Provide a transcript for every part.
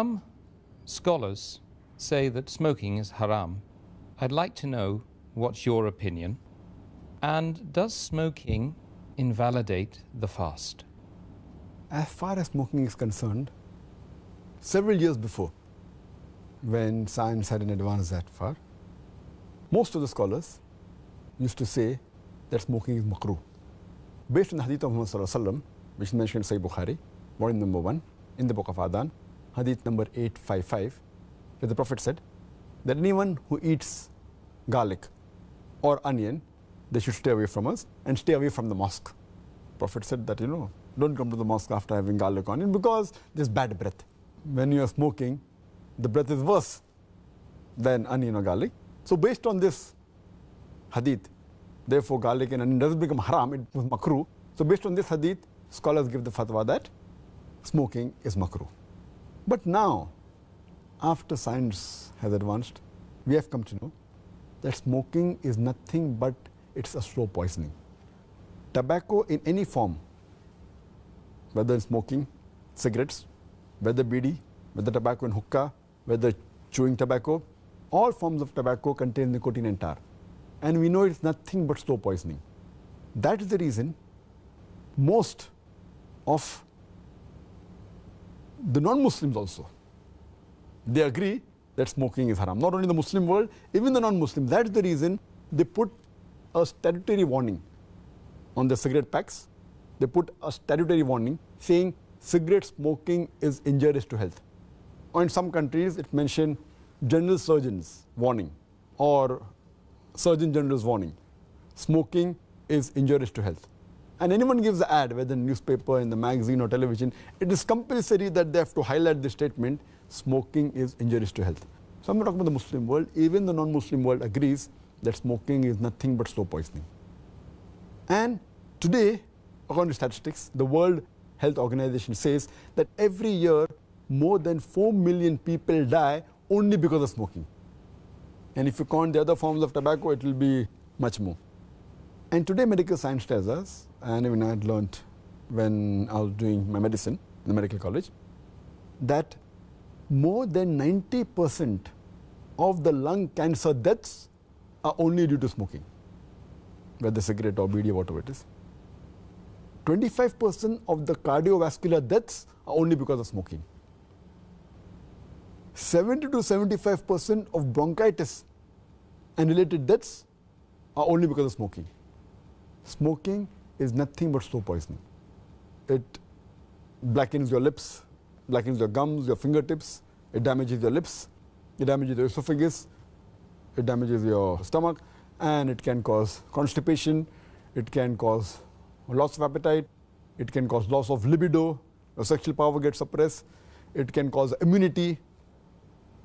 Some scholars say that smoking is haram. I'd like to know what's your opinion. And does smoking invalidate the fast? As far as smoking is concerned, several years before, when science hadn't advanced that far, most of the scholars used to say that smoking is makruh. Based on the hadith of Muhammad sallallahu alaihi wasallam, which is mentioned in Sahih Bukhari, volume number 1, in the book of Adhan, hadith number 855, where the Prophet said that anyone who eats garlic or onion, they should stay away from us and stay away from the mosque. Prophet said that, don't come to the mosque after having garlic or onion because there's bad breath. When you are smoking, the breath is worse than onion or garlic. So based on this hadith, therefore garlic and onion doesn't become haram, it was makruh. So based on this hadith, scholars give the fatwa that smoking is makruh. But now, after science has advanced, we have come to know that smoking is nothing but it's a slow poisoning. Tobacco in any form, whether smoking, cigarettes, whether bidi, whether tobacco and hookah, whether chewing tobacco, all forms of tobacco contain nicotine and tar. And we know it's nothing but slow poisoning. That is the reason most of the non-Muslims also, they agree that smoking is haram. Not only the Muslim world, even the non-Muslim. That is the reason they put a statutory warning on the cigarette packs. They put a statutory warning saying cigarette smoking is injurious to health. Or in some countries, it mentioned general surgeon's warning or surgeon general's warning. Smoking is injurious to health. And anyone gives the ad, whether in newspaper, in the magazine or television, it is compulsory that they have to highlight the statement, smoking is injurious to health. So I'm not talking about the Muslim world, even the non-Muslim world agrees that smoking is nothing but slow poisoning. And today, according to statistics, the World Health Organization says that every year more than 4 million people die only because of smoking. And if you count the other forms of tobacco, it will be much more. And today medical science tells us, and even I had learned when I was doing my medicine in the medical college, that more than 90% of the lung cancer deaths are only due to smoking, whether cigarette or bidi or whatever it is. 25% of the cardiovascular deaths are only because of smoking. 70 to 75% of bronchitis and related deaths are only because of smoking. Smoking is nothing but slow poisoning. It blackens your lips, blackens your gums, your fingertips, it damages your lips, it damages your esophagus, it damages your stomach, and it can cause constipation, it can cause loss of appetite, it can cause loss of libido, your sexual power gets suppressed, it can cause immunity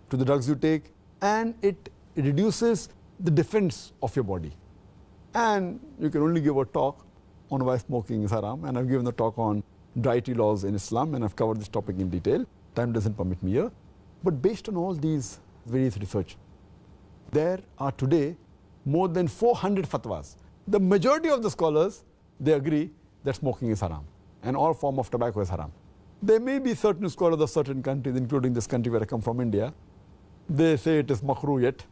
to the drugs you take, and it reduces the defense of your body. And you can only give a talk on why smoking is haram, and I've given a talk on dietary laws in Islam, and I've covered this topic in detail. Time doesn't permit me here. But based on all these various research, there are today more than 400 fatwas. The majority of the scholars, they agree that smoking is haram, and all form of tobacco is haram. There may be certain scholars of certain countries, including this country where I come from, India, they say it is makruh yet.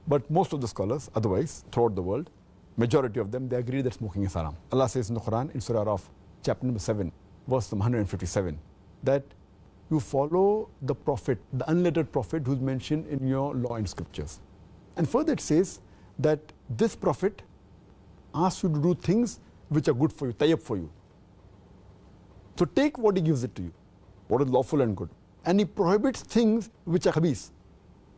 But most of the scholars, otherwise, throughout the world, majority of them, they agree that smoking is haram. Allah says in the Quran, in Surah Araf, chapter number 7, verse number 157, that you follow the prophet, the unlettered prophet who's mentioned in your law and scriptures. And further it says that this prophet asks you to do things which are good for you, tayyib for you. So take what he gives it to you, what is lawful and good. And he prohibits things which are khabis,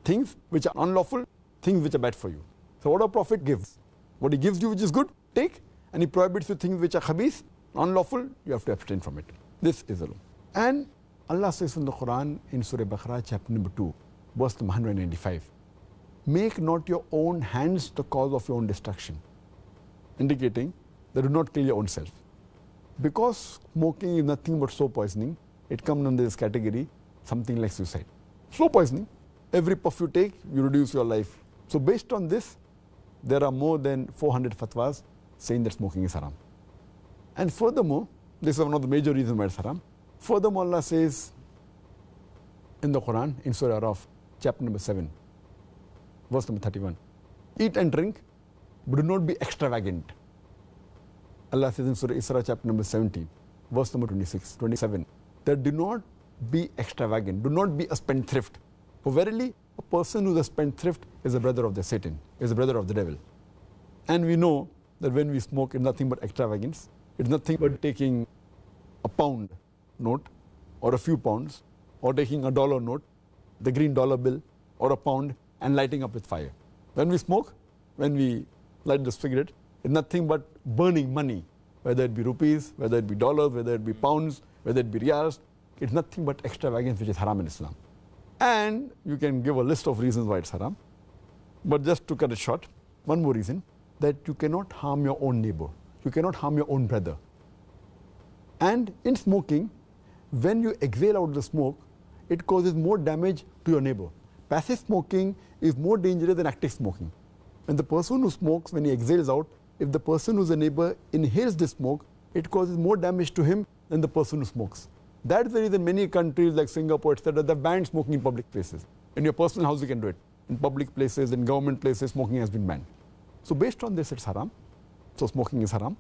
things which are unlawful, things which are bad for you. So what a prophet gives, what he gives you which is good, take, and he prohibits you things which are khabis, unlawful, you have to abstain from it. This is the law. And Allah says in the Quran, in Surah Baqarah, chapter number 2, verse number 195, make not your own hands the cause of your own destruction, indicating that do not kill your own self. Because smoking is nothing but slow poisoning, it comes under this category, something like suicide. Slow poisoning, every puff you take, you reduce your life. So based on this, there are more than 400 fatwas saying that smoking is haram. And furthermore, this is one of the major reasons why it's haram. Furthermore, Allah says in the Quran, in Surah Araf, chapter number 7, verse number 31. Eat and drink, but do not be extravagant. Allah says in Surah Isra, chapter number 17, verse number 27, that do not be extravagant, do not be a spendthrift. For verily, a person who is a spendthrift is a brother of the Satan, is a brother of the devil. And we know that when we smoke, it's nothing but extravagance. It's nothing but taking a pound note or a few pounds, or taking a dollar note, the green dollar bill, or a pound, and lighting up with fire. When we smoke, when we light the cigarette, it's nothing but burning money, whether it be rupees, whether it be dollars, whether it be pounds, whether it be riyals. It's nothing but extravagance, which is haram in Islam. And you can give a list of reasons why it's haram. But just to cut it short, one more reason, that you cannot harm your own neighbor. You cannot harm your own brother. And in smoking, when you exhale out the smoke, it causes more damage to your neighbor. Passive smoking is more dangerous than active smoking. When the person who smokes, when he exhales out, if the person who's a neighbor inhales the smoke, it causes more damage to him than the person who smokes. That's the reason many countries like Singapore, etc., they've banned smoking in public places. In your personal house, you can do it. In public places, in government places, smoking has been banned. So based on this, it's haram. So smoking is haram.